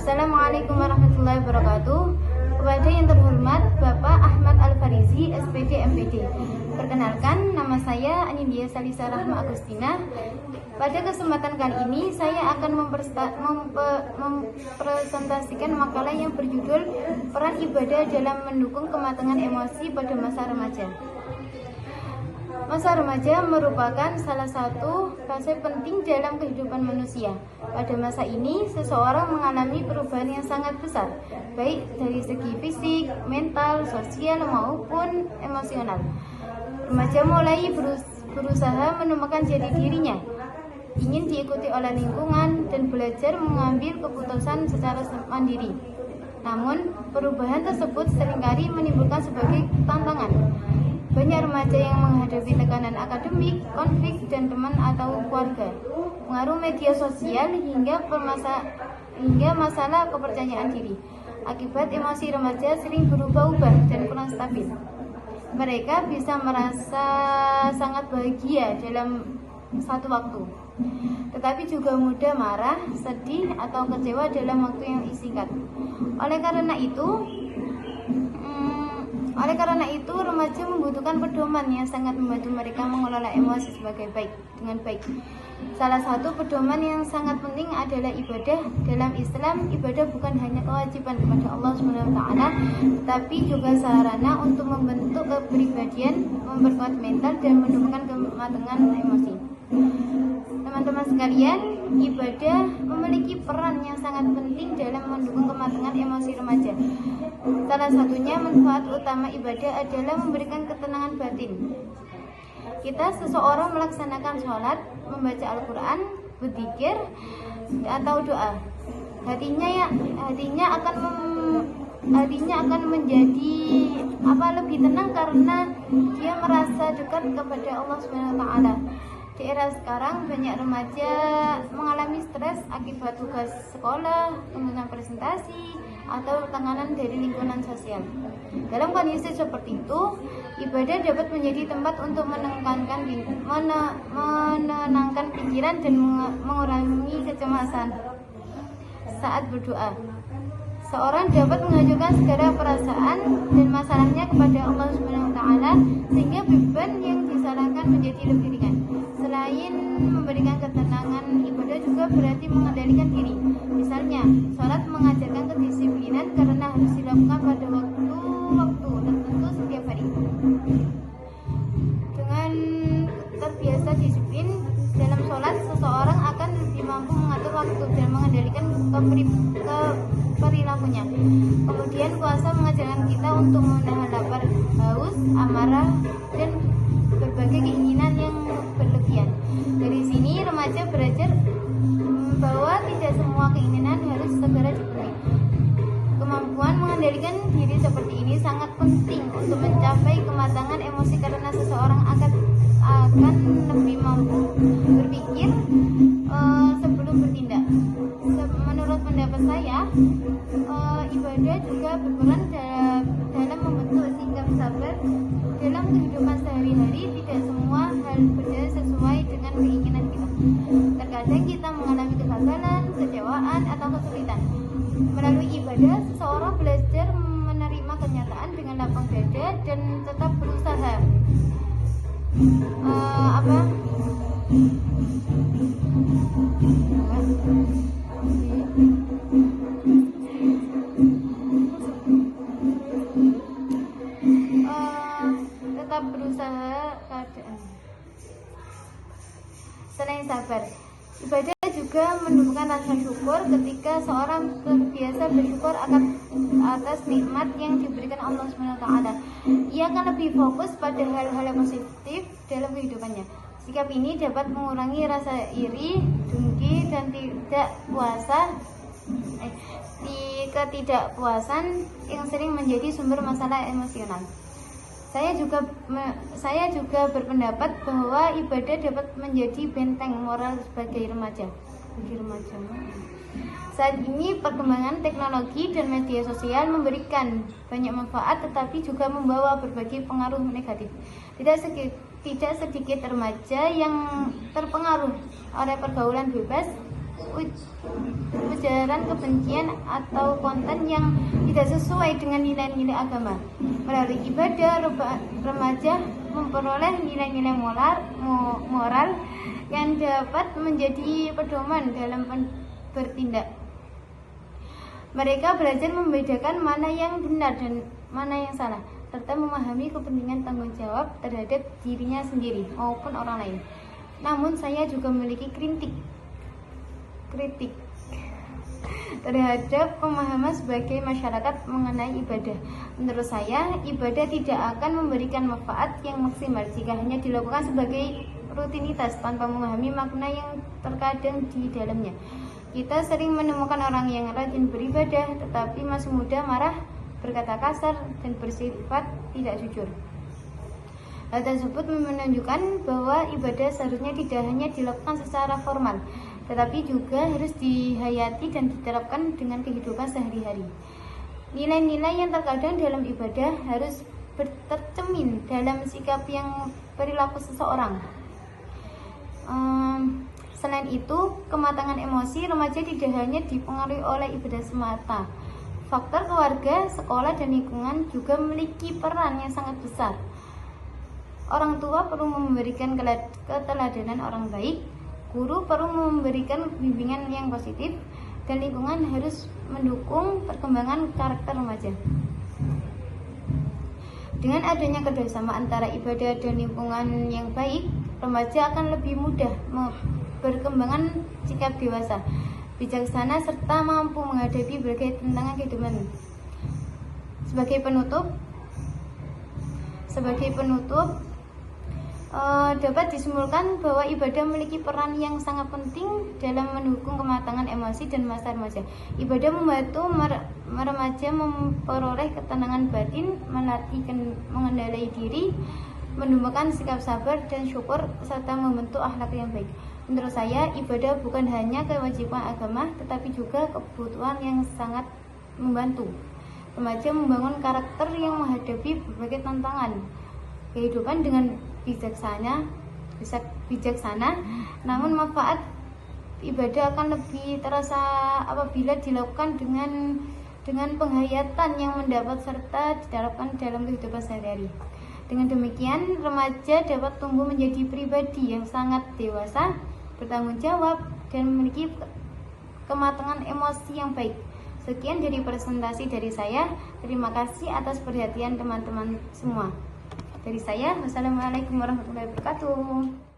Assalamualaikum warahmatullahi wabarakatuh. Kepada yang terhormat Bapak Ahmad Al-Farizi, SPD MPD. Perkenalkan, nama saya Anindya Salisa Rahma Agustina. Pada kesempatan kali ini saya akan mempresentasikan makalah yang berjudul Peran Ibadah dalam Mendukung Kematangan Emosi pada Masa Remaja. Masa remaja merupakan salah satu fase penting dalam kehidupan manusia. Pada masa ini, seseorang mengalami perubahan yang sangat besar, baik dari segi fisik, mental, sosial, maupun emosional. Remaja mulai berusaha menemukan jati dirinya, ingin diikuti oleh lingkungan, dan belajar mengambil keputusan secara mandiri. Namun, perubahan tersebut seringkali menimbulkan sebagai tantangan. Banyak remaja yang menghadapi tekanan akademik, konflik, dan teman atau keluarga, pengaruh media sosial, hingga masalah kepercayaan diri. Akibat emosi remaja sering berubah-ubah dan kurang stabil. Mereka bisa merasa sangat bahagia dalam satu waktu, tetapi juga mudah marah, sedih, atau kecewa dalam waktu yang singkat. Oleh karena itu, remaja membutuhkan pedoman yang sangat membantu mereka mengelola emosi dengan baik. Salah satu pedoman yang sangat penting adalah ibadah. Dalam Islam, ibadah bukan hanya kewajiban kepada Allah SWT, tetapi juga sarana untuk membentuk kepribadian, memperkuat mental, dan menumbuhkan kematangan emosi. Teman-teman sekalian, ibadah memiliki peran yang sangat penting dalam mendukung kematangan emosi remaja. Salah satunya manfaat utama ibadah adalah memberikan ketenangan batin. Seseorang melaksanakan sholat, membaca Al-Quran, berzikir, atau doa. Hatinya akan menjadi lebih tenang karena dia merasa dekat kepada Allah SWT. Di era sekarang, banyak remaja mengalami stres akibat tugas sekolah, tuntutan presentasi, atau tekanan dari lingkungan sosial. Dalam kondisi seperti itu, ibadah dapat menjadi tempat untuk menenangkan pikiran dan mengurangi kecemasan. Saat berdoa, seorang dapat mengajukan segala perasaan dan masalahnya kepada Allah SWT, sehingga beban yang disalahkan menjadi lebih ringan. Selain memberikan ketenangan, ibadah juga berarti mengendalikan diri. Misalnya, sholat mengajarkan kedisiplinan karena harus dilakukan pada waktu tertentu setiap hari. Dengan terbiasa disiplin dalam sholat, seseorang akan lebih mampu mengatur waktu dan mengendalikan perilakunya. Kemudian, puasa mengajarkan kita untuk menahan lapar, haus, amarah, dan berbagai keinginan yang berlebihan. Dari sini remaja belajar bahwa tidak semua keinginan harus segera dipenuhi. Kemampuan mengendalikan diri seperti ini sangat penting untuk mencapai kematangan emosi karena seseorang akan lebih mampu berpikir sebelum bertindak. Menurut pendapat saya, ibadah juga berperan dalam membentuk sikap sabar dalam kehidupan sehari-hari. Tidak semua hal berjalan sesuai dengan keinginan kita. Terkadang kita mengalami kegagalan, kecewaan, atau kesulitan. Melalui ibadah, seseorang belajar menerima kenyataan dengan lapang dada dan tetap berusaha Selain sabar, ibadah juga menumbuhkan rasa syukur. Ketika seorang terbiasa bersyukur atas nikmat yang diberikan Allah SWT, ia akan lebih fokus pada hal-hal yang positif dalam kehidupannya. Sikap ini dapat mengurangi rasa iri, dengki, dan ketidakpuasan yang sering menjadi sumber masalah emosional. Saya juga berpendapat bahwa ibadah dapat menjadi benteng moral bagi remaja. Saat ini perkembangan teknologi dan media sosial memberikan banyak manfaat, tetapi juga membawa berbagai pengaruh negatif. Tidak sedikit remaja yang terpengaruh oleh pergaulan bebas, ujaran kebencian atau konten yang tidak sesuai dengan nilai-nilai agama. Melalui ibadah, remaja memperoleh nilai-nilai moral yang dapat menjadi pedoman dalam bertindak. Mereka belajar membedakan mana yang benar dan mana yang salah, serta memahami kepentingan tanggung jawab terhadap dirinya sendiri maupun orang lain. Namun saya juga memiliki kritik terhadap pemahaman sebagai masyarakat mengenai ibadah. Menurut saya, ibadah tidak akan memberikan manfaat yang maksimal jika hanya dilakukan sebagai rutinitas tanpa memahami makna yang terkadang di dalamnya. Kita sering menemukan orang yang rajin beribadah tetapi masih muda, marah, berkata kasar, dan bersifat tidak jujur. Hal tersebut menunjukkan bahwa ibadah seharusnya tidak hanya dilakukan secara formal, tetapi juga harus dihayati dan diterapkan dengan kehidupan sehari-hari. Nilai-nilai yang terkadang dalam ibadah harus tercermin dalam sikap yang perilaku seseorang. Selain itu, kematangan emosi remaja tidak hanya dipengaruhi oleh ibadah semata. Faktor keluarga, sekolah, dan lingkungan juga memiliki peran yang sangat besar. Orang tua perlu memberikan keteladanan orang baik, guru perlu memberikan bimbingan yang positif, dan lingkungan harus mendukung perkembangan karakter remaja. Dengan adanya kerjasama antara ibadah dan lingkungan yang baik, remaja akan lebih mudah berkembangan sikap dewasa, bijaksana, serta mampu menghadapi berbagai tantangan kehidupan. Sebagai penutup, dapat disimpulkan bahwa ibadah memiliki peran yang sangat penting dalam mendukung kematangan emosi dan masa remaja. Ibadah membantu remaja memperoleh ketenangan batin, melatih mengendalikan diri, menumbuhkan sikap sabar dan syukur, serta membentuk akhlak yang baik. Menurut saya, ibadah bukan hanya kewajiban agama, tetapi juga kebutuhan yang sangat membantu remaja membangun karakter yang menghadapi berbagai tantangan kehidupan dengan bijaksana. Namun manfaat ibadah akan lebih terasa apabila dilakukan dengan penghayatan yang mendapat serta diterapkan dalam kehidupan sehari-hari. Dengan demikian, remaja dapat tumbuh menjadi pribadi yang sangat dewasa, bertanggung jawab, dan memiliki kematangan emosi yang baik. Sekian dari presentasi dari saya. Terima kasih atas perhatian teman-teman semua. Dari saya, wassalamualaikum warahmatullahi wabarakatuh.